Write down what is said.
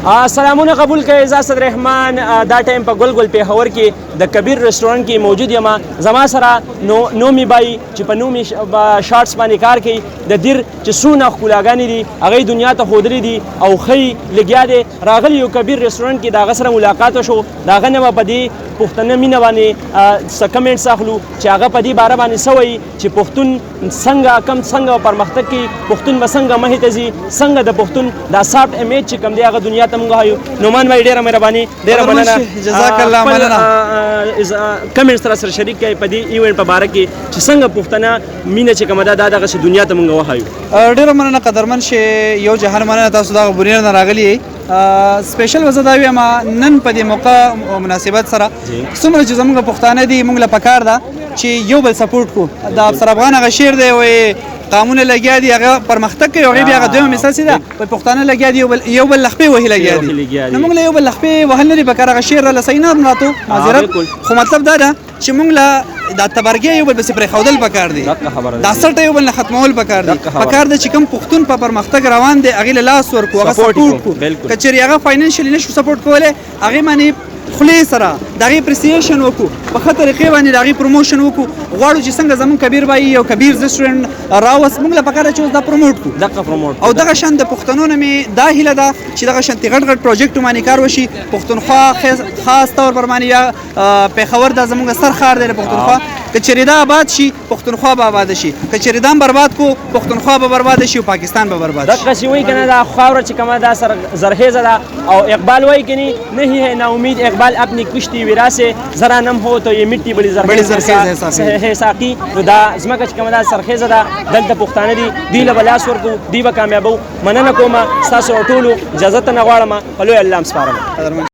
سلامونه قبول کړئ. زه اسدالرحمن دا ټایم په ګل ګل پېښور کې د کبیر رستورانټ کې موجود یم. زما سره نومي بای چې په نومي شارټس باندې کار کوي. د دیر چې څونه ښکلاګانې دي هغه دنیا ته ښودلې دي او ښه لګیا دی. راغلی یو کبیر رستورانټ کې د هغه سره ملاقات وشو. د هغه نه به په دې پښتنه مینه باندې څه کمنټس اخلو چې هغه په دې باره باندې څه وایي چې پښتون څنګه پرمختګ کوي، پښتون به څنګه مخې ته ځي، څنګه د پښتون دا سافټ امیج چې کوم دی هغه دنیا ته موږ وایو. نومان بھائی ډېره مهرباني، ډېره مننه. جزاک الله، مننه. کمنټس سره شریک کړئ په دې ایونټ په باره کې چې څنګه پښتنه مینه چې کومه ده دا دغسې دنیا ته موږ وښایو. ډېره مننه قدرمن شي، یو جهان مننه تاسو دغه بونیر نه راغلي. سپیشل وزه دا وایم نن په دې موقع مناسبت سره څومره چې زموږ پښتانه دي موږ له پکار ده چې یو بل سپورټ کو. د افسر افغان هغه شعر دی وایي قانون لګیا دي هغه پرمختګ کوي، هغې بیا هغه دویمه مثال چې ده پښتانه لګیا دي یو بل لخپې وهي لګیا دي. نو موږ له یو بل لخپې وهل نه دي پکار. هغه شعر راله صحیح نه راتو معذرت، خو مطلب دا ده چې موږ له دا تبرګي یو بل پسې پرېښودل پکار دي، دا سلټه یو بل نه ختمول پکار دي. پکار ده چې کوم پښتون په پرمختګ روان دی هغې له لاس ورکړو، هغه سپورټ کړو. که چېرې هغه فاینانشلي نشو سپورټ کولی هغې باندې خولې سره د هغې اپریسیشن وکړو، په ښه طریقې باندې د هغې پروموشن وکړو. غواړو چې څنګه زموږ کبیر بایي یو کبیر رسټورنټ راوست، موږ له پکار ده چې اوس دا پروموټ کړو او دغه شان د پښتنو نه مې دا هیله ده چې دغه شانتې غټ غټ پروجیکټو باندې کار وشي. پښتونخوا خاص طور پر باندې یا پېښور دا زموږ سر ښار دی د پښتونخوا. که چېرې دا آباد شي پښتونخوا به آباده شي، که چېرې دا برباد کو پښتونخوا به برباده شي او پاکستان به برباد شي. دقسې وایي که نه دا خاوره چې کومه دا زرخیزه ده او اقبال وایي که نہیں ہے نا امید اقبال اپنی کشتی ویرا سے ذرا نم ہو تو یہ مٹی بڑی زرخیز ہے ساقي. نو دا ځمکه چې کومه دا سرخیزه ده دلته پښتانه دي، دوی له به لاس ورکړو، دوی به کامیابو. مننه کومه ستاسو ټولو اجازت نه غواړم. په لوی الله م سپارم.